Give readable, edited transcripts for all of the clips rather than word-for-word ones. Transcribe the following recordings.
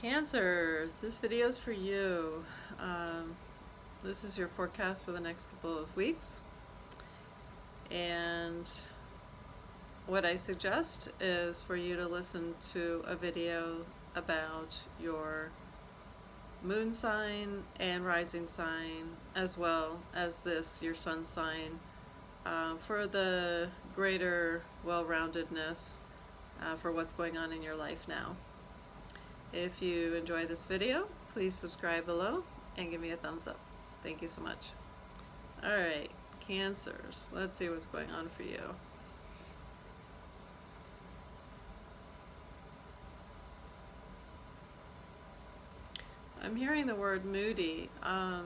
Cancer, this video is for you. This is your forecast for the next couple of weeks. And what I suggest is for you to listen to a video about your moon sign and rising sign, as well as this, your sun sign, for the greater well-roundedness for what's going on in your life now. If you enjoy this video, please subscribe below and give me a thumbs up. Thank you so much. Alright, Cancers. Let's see what's going on for you. I'm hearing the word moody,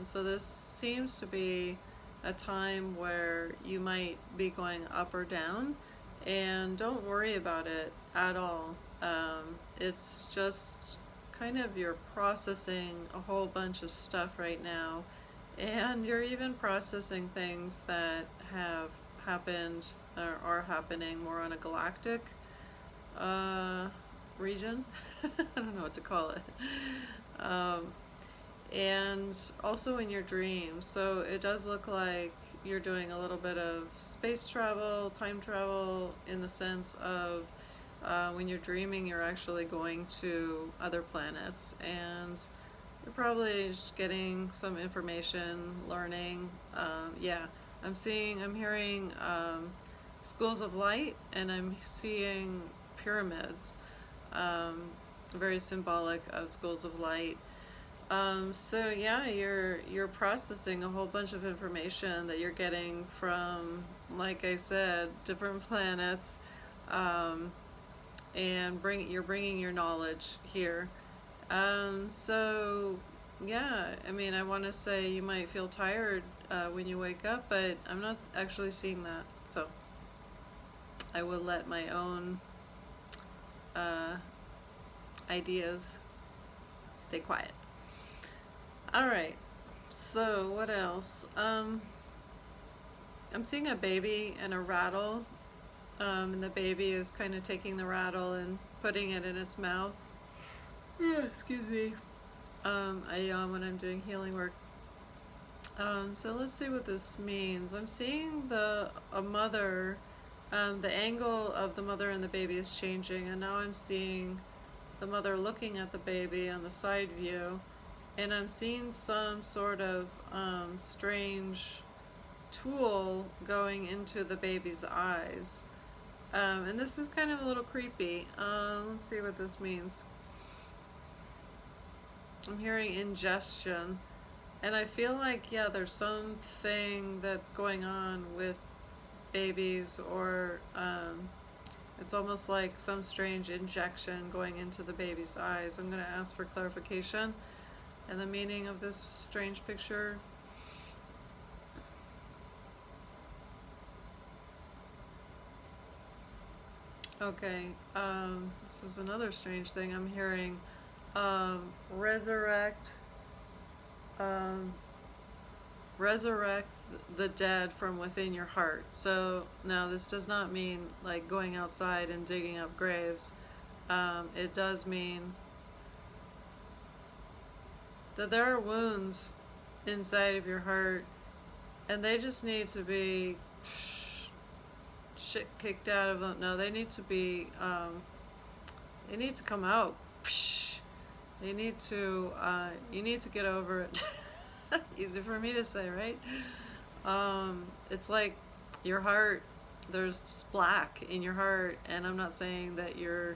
so this seems to be a time where you might be going up or down, and don't worry about it at all. It's just kind of you're processing a whole bunch of stuff right now, and you're even processing things that have happened or are happening more on a galactic region. I don't know what to call it. And also in your dreams. So it does look like you're doing a little bit of space travel, time travel, in the sense of when you're dreaming, you're actually going to other planets, and you're probably just getting some information, learning. Yeah, I'm hearing schools of light, and I'm seeing pyramids, very symbolic of schools of light. So yeah, you're processing a whole bunch of information that you're getting from, like I said, different planets, and you're bringing your knowledge here. So yeah, I mean, I want to say you might feel tired when you wake up, but I'm not actually seeing that, so I will let my own ideas stay quiet. Alright, so what else? I'm seeing a baby and a rattle, and the baby is kind of taking the rattle and putting it in its mouth. Excuse me. I yawn when I'm doing healing work. So let's see what this means. I'm seeing a mother, the angle of the mother and the baby is changing, and now I'm seeing the mother looking at the baby on the side view, and I'm seeing some sort of strange tool going into the baby's eyes. And this is kind of a little creepy. Let's see what this means. I'm hearing ingestion, and I feel like, yeah, there's something that's going on with babies, or it's almost like some strange injection going into the baby's eyes. I'm going to ask for clarification and the meaning of this strange picture. Okay, this is another strange thing. I'm hearing resurrect the dead from within your heart. So now this does not mean like going outside and digging up graves. It does mean that there are wounds inside of your heart, and they just need to be shit kicked out of them. No, they need to be, they need to come out. They need to, you need to get over it. Easy for me to say, right? It's like your heart, there's black in your heart, and I'm not saying that you're,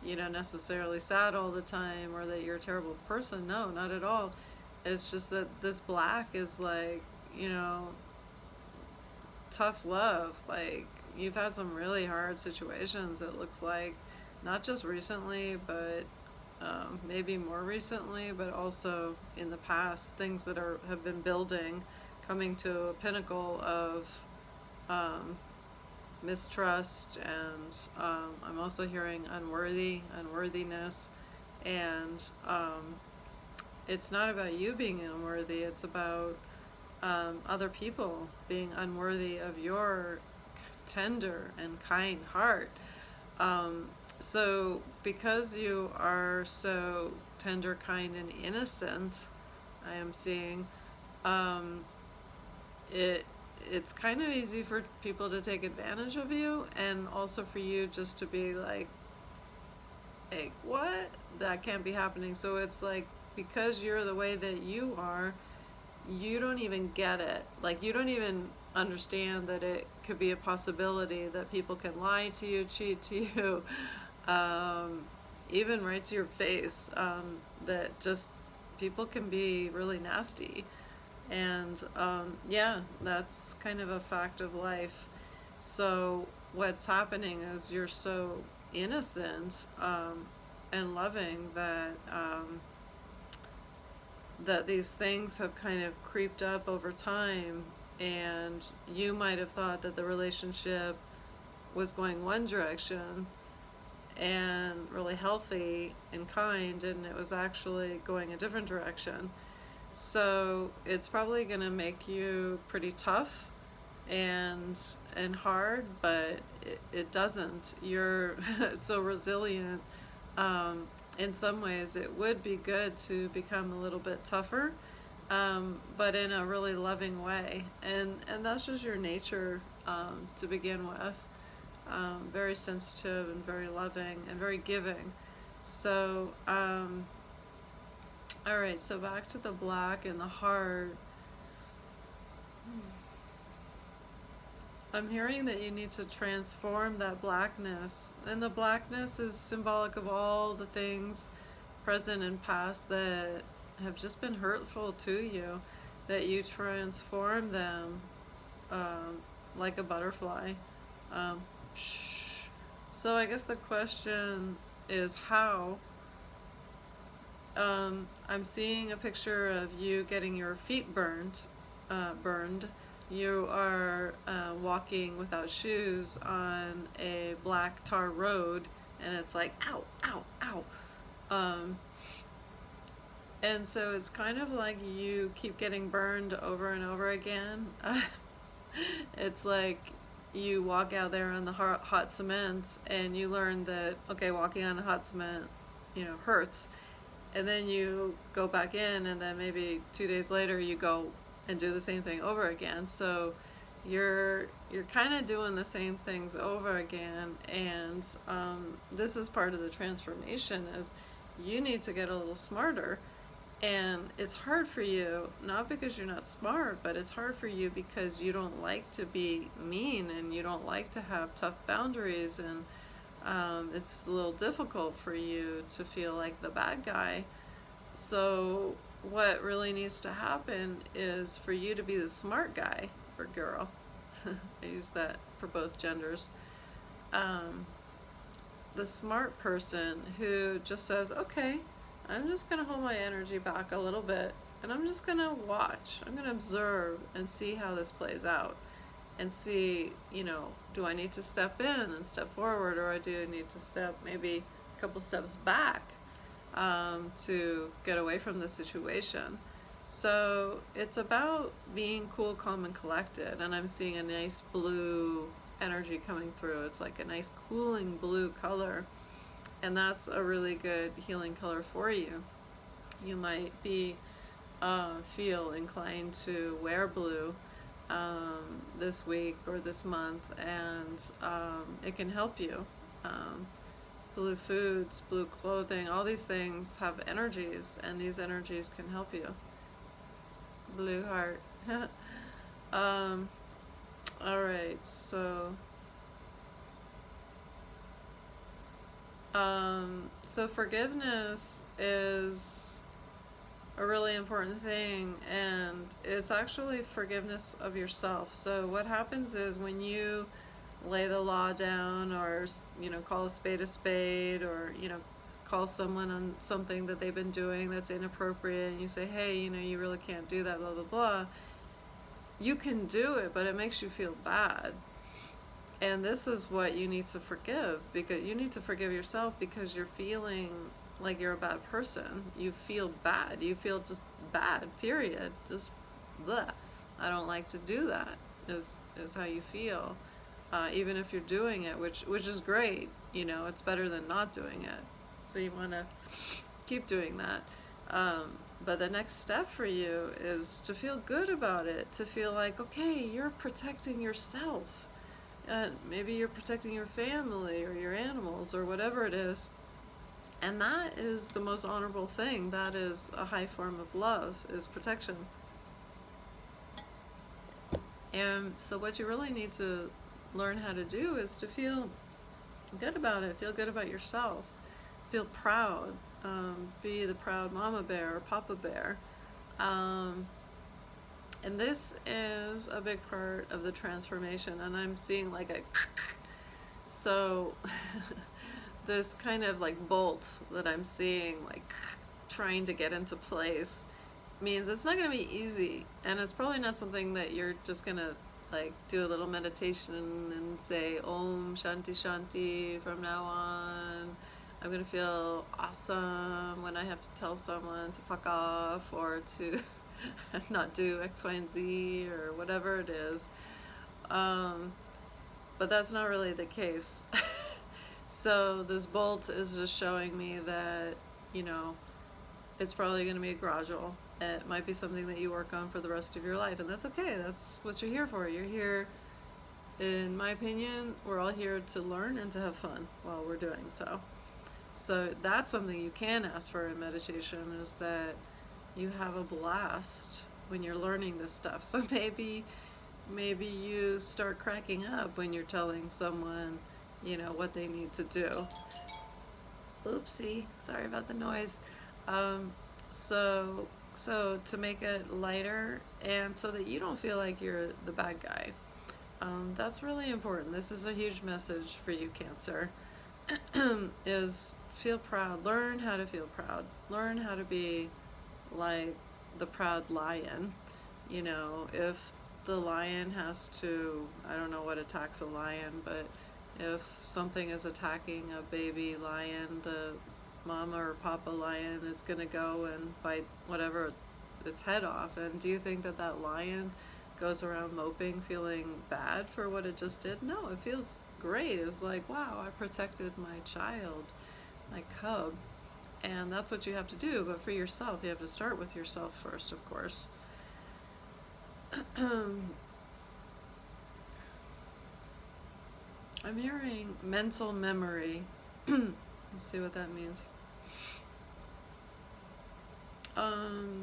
necessarily sad all the time, or that you're a terrible person. No, not at all. It's just that this black is like, tough love. Like, you've had some really hard situations, it looks like, not just recently, but maybe more recently, but also in the past, things that have been building, coming to a pinnacle of mistrust, and I'm also hearing unworthiness, and it's not about you being unworthy, it's about other people being unworthy of your tender and kind heart. So because you are so tender, kind, and innocent, I am seeing, um, it it's kind of easy for people to take advantage of you, and also for you just to be like, what? That can't be happening. So it's like, because you're the way that you are, you don't even get it. Like, you don't even understand that it could be a possibility that people can lie to you, cheat to you, um, even right to your face, that just people can be really nasty. And yeah, that's kind of a fact of life. So what's happening is you're so innocent, and loving, that these things have kind of creeped up over time, and you might have thought that the relationship was going one direction and really healthy and kind, and it was actually going a different direction. So it's probably going to make you pretty tough and hard, but it doesn't. You're so resilient. In some ways, it would be good to become a little bit tougher, but in a really loving way. And that's just your nature, to begin with. Very sensitive and very loving and very giving. So, all right, so back to the black and the heart. I'm hearing that you need to transform that blackness. And the blackness is symbolic of all the things, present and past, that have just been hurtful to you, that you transform them, like a butterfly. Um, so I guess the question is how. I'm seeing a picture of you getting your feet burned. You are walking without shoes on a black tar road, and it's like, ow, ow, ow. And so it's kind of like you keep getting burned over and over again. It's like you walk out there on the hot cement, and you learn that, okay, walking on hot cement, hurts. And then you go back in, and then maybe 2 days later you go and do the same thing over again. So you're kind of doing the same things over again. And this is part of the transformation, is you need to get a little smarter. And it's hard for you, not because you're not smart, but it's hard for you because you don't like to be mean, and you don't like to have tough boundaries, and it's a little difficult for you to feel like the bad guy. So what really needs to happen is for you to be the smart guy or girl. I use that for both genders. The smart person who just says, okay, I'm just going to hold my energy back a little bit, and I'm just going to watch. I'm going to observe and see how this plays out. And see, do I need to step in and step forward, or do I need to step maybe a couple steps back, to get away from the situation? So it's about being cool, calm, and collected. And I'm seeing a nice blue energy coming through. It's like a nice cooling blue color. And that's a really good healing color for you. You might be feel inclined to wear blue this week or this month, and it can help you. Blue foods, blue clothing, all these things have energies, and these energies can help you. Blue heart. All right, so forgiveness is a really important thing, and it's actually forgiveness of yourself. So what happens is when you lay the law down, or call a spade, or call someone on something that they've been doing that's inappropriate, and you say, hey, you really can't do that, blah blah blah. You can do it, but it makes you feel bad. And this is what you need to forgive, because you need to forgive yourself, because you're feeling like you're a bad person. You feel bad. You feel just bad, period. Just bleh. I don't like to do that, is how you feel. Even if you're doing it, which is great. It's better than not doing it. So you want to keep doing that. But the next step for you is to feel good about it, to feel like, okay, you're protecting yourself. Maybe you're protecting your family or your animals or whatever it is. And that is the most honorable thing. That is a high form of love, is protection. And so what you really need to learn how to do is to feel good about it. Feel good about yourself. Feel proud. Be the proud mama bear or papa bear. And this is a big part of the transformation. And I'm seeing like a... So this kind of like bolt that I'm seeing like trying to get into place means it's not going to be easy, and it's probably not something that you're just going to like do a little meditation and say Om Shanti Shanti from now on. I'm going to feel awesome when I have to tell someone to fuck off or to not do X, Y, and Z or whatever it is. But that's not really the case. So this bolt is just showing me that, you know, it's probably going to be gradual. It might be something that you work on for the rest of your life, and that's okay. That's what you're here for. You're here, in my opinion, we're all here to learn and to have fun while we're doing so. So that's something you can ask for in meditation, is that you have a blast when you're learning this stuff. So maybe you start cracking up when you're telling someone, you know, what they need to do. Oopsie, sorry about the noise. So to make it lighter and so that you don't feel like you're the bad guy. That's really important. This is a huge message for you, Cancer. Is feel proud. Learn how to feel proud. Learn how to be like the proud lion. You know, if the lion has to, I don't know what attacks a lion, but if something is attacking a baby lion, the mama or papa lion is going to go and bite whatever its head off. And do you think that that lion goes around moping, feeling bad for what it just did? No, it feels great. It's like, wow, I protected my child, my cub. And that's what you have to do. But for yourself, you have to start with yourself first, of course. I'm hearing mental memory. Let's see what that means.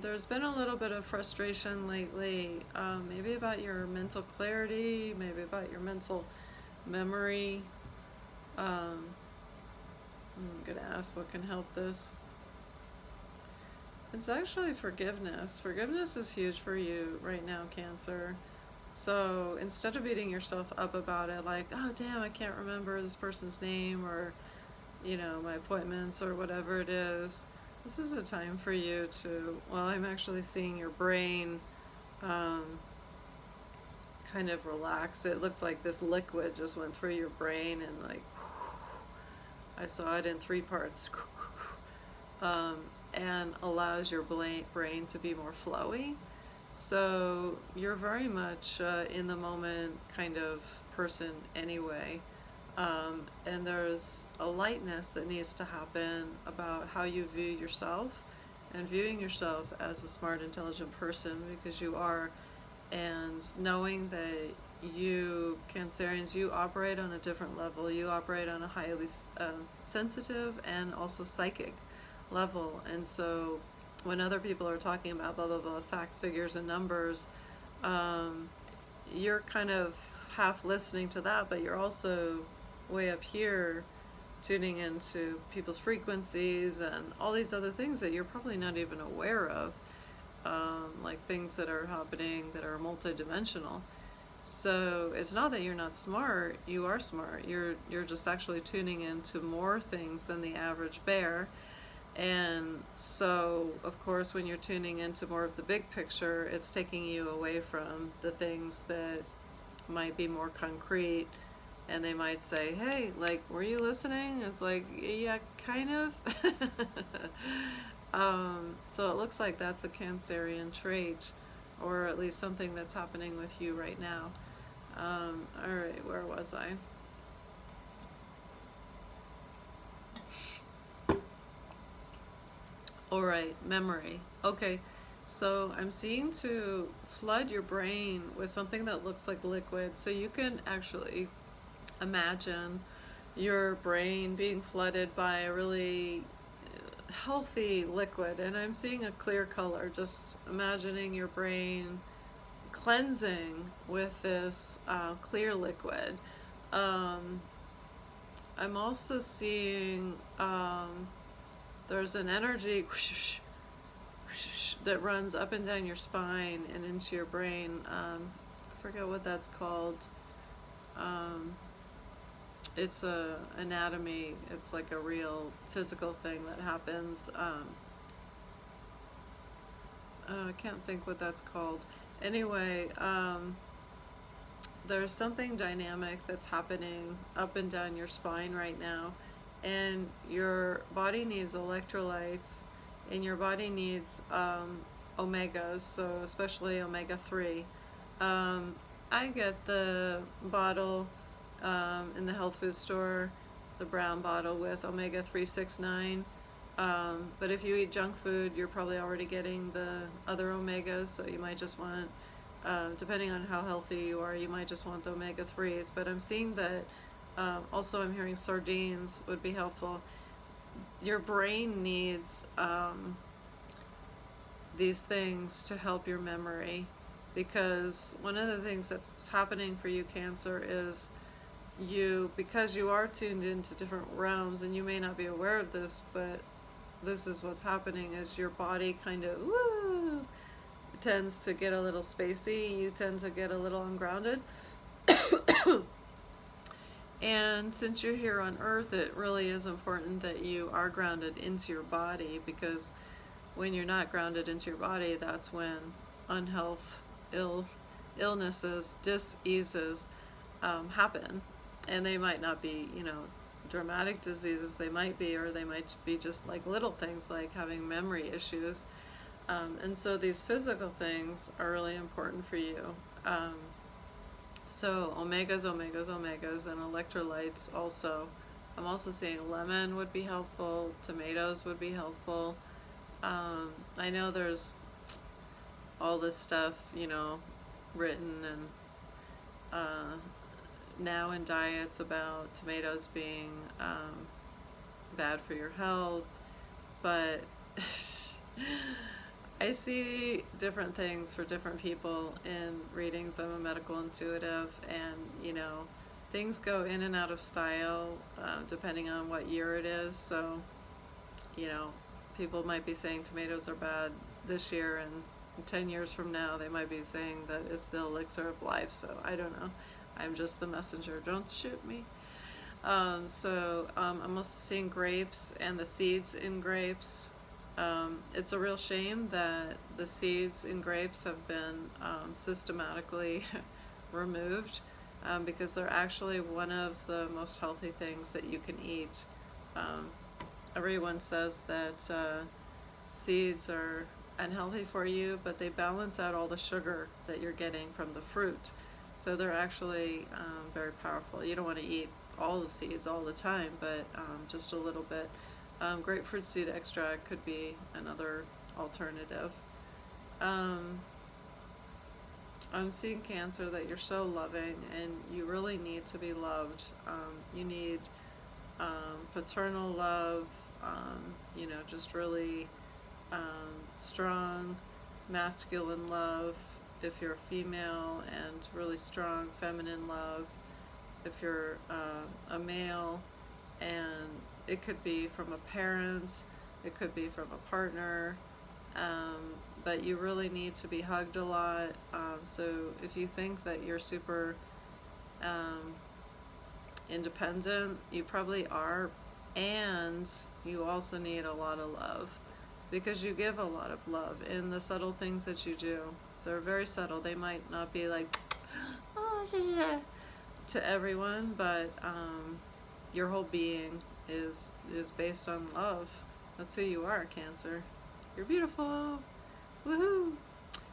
There's been a little bit of frustration lately, maybe about your mental clarity, maybe about your mental memory. I'm gonna ask what can help this. It's actually forgiveness. Forgiveness is huge for you right now, Cancer. So instead of beating yourself up about it, like, oh damn, I can't remember this person's name, or, you know, my appointments or whatever it is, this is a time for you to, well, I'm actually seeing your brain kind of relax. It looked like this liquid just went through your brain and like, I saw it in 3 parts, and allows your brain to be more flowy. So you're very much in the moment kind of person anyway. And there's a lightness that needs to happen about how you view yourself, and viewing yourself as a smart, intelligent person, because you are, and knowing that you, Cancerians, you operate on a different level. You operate on a highly sensitive and also psychic level. And so when other people are talking about blah, blah, blah, facts, figures, and numbers, you're kind of half listening to that, but you're also way up here tuning into people's frequencies and all these other things that you're probably not even aware of, like things that are happening that are multidimensional. So it's not that you're not smart, you are smart. You're just actually tuning into more things than the average bear. And so, of course, when you're tuning into more of the big picture, it's taking you away from the things that might be more concrete. And they might say, hey, like, were you listening? It's like, yeah, kind of. So it looks like that's a Cancerian trait, or at least something that's happening with you right now. All right, where was I? All right, memory. Okay, so I'm seeing to flood your brain with something that looks like liquid. So you can actually imagine your brain being flooded by a really healthy liquid. And I'm seeing a clear color, just imagining your brain cleansing with this clear liquid. Um, I'm also seeing there's an energy that runs up and down your spine and into your brain. I forget what that's called. Um, it's a anatomy. It's like a real physical thing that happens. I can't think what that's called. Anyway, there's something dynamic that's happening up and down your spine right now, and your body needs electrolytes, and your body needs omegas, so especially omega-3. I get the bottle in the health food store, the brown bottle with omega-369. But if you eat junk food, you're probably already getting the other omegas, so you might just want, depending on how healthy you are, you might just want the omega-3s. But I'm seeing that also I'm hearing sardines would be helpful. Your brain needs these things to help your memory, because one of the things that's happening for you, Cancer, is because you are tuned into different realms, and you may not be aware of this, but this is what's happening, is your body kind of tends to get a little spacey, you tend to get a little ungrounded. And since you're here on Earth, it really is important that you are grounded into your body, because when you're not grounded into your body, that's when unhealth, illnesses, diseases happen. And they might not be, dramatic diseases, they might be, or they might be just like little things like having memory issues. And so these physical things are really important for you. So omegas, and electrolytes also. I'm also seeing lemon would be helpful, tomatoes would be helpful. I know there's all this stuff, written and now in diets about tomatoes being bad for your health, but I see different things for different people in readings. I'm a medical intuitive, and things go in and out of style depending on what year it is. So people might be saying tomatoes are bad this year, and 10 years from now they might be saying that it's the elixir of life. So I don't know, I'm just the messenger, don't shoot me. I'm also seeing grapes and the seeds in grapes. It's a real shame that the seeds in grapes have been systematically removed, because they're actually one of the most healthy things that you can eat. Everyone says that seeds are unhealthy for you, but they balance out all the sugar that you're getting from the fruit. So they're actually very powerful. You don't want to eat all the seeds all the time, but just a little bit. Grapefruit seed extract could be another alternative. I'm seeing, Cancer, that you're so loving, and you really need to be loved. You need paternal love, just really strong masculine love if you're a female, and really strong feminine love if you're a male. And it could be from a parent, it could be from a partner, but you really need to be hugged a lot. So if you think that you're super independent, you probably are, and you also need a lot of love, because you give a lot of love in the subtle things that you do. They're very subtle. They might not be like to everyone, but your whole being is based on love. That's who you are, Cancer. You're beautiful. Woohoo!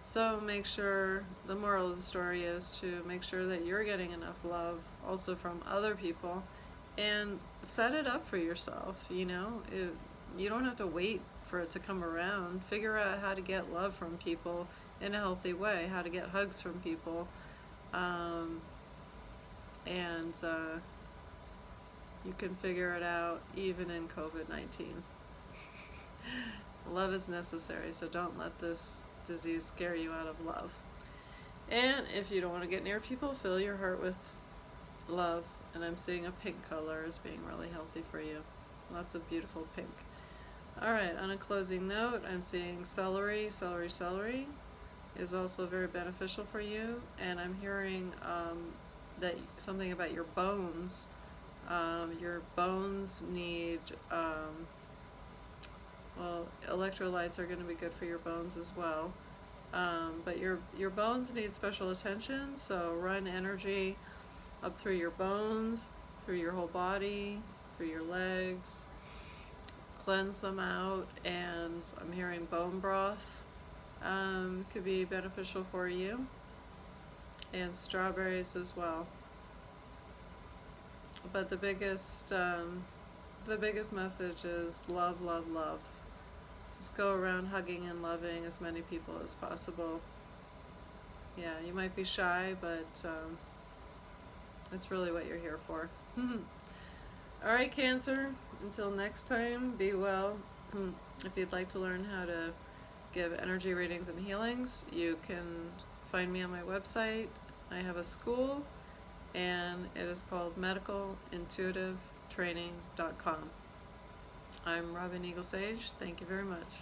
So make sure, the moral of the story is to make sure that you're getting enough love also from other people, and set it up for yourself. You don't have to wait for it to come around. Figure out how to get love from people in a healthy way, how to get hugs from people. And you can figure it out even in COVID-19. Love is necessary, so don't let this disease scare you out of love. And if you don't want to get near people, fill your heart with love. And I'm seeing a pink color as being really healthy for you. Lots of beautiful pink. Alright, on a closing note, I'm seeing celery. Celery is also very beneficial for you. And I'm hearing that something about your bones. Your bones need, well, electrolytes are going to be good for your bones as well. But your bones need special attention, so run energy up through your bones, through your whole body, through your legs, cleanse them out. And I'm hearing bone broth could be beneficial for you, and strawberries as well. But the biggest message is love, love, love. Just go around hugging and loving as many people as possible. Yeah, you might be shy, but that's really what you're here for. Alright, Cancer, until next time, be well. If you'd like to learn how to give energy readings and healings, you can find me on my website. I have a school, and it is called medicalintuitivetraining.com. I'm Robin Eagle Sage. Thank you very much.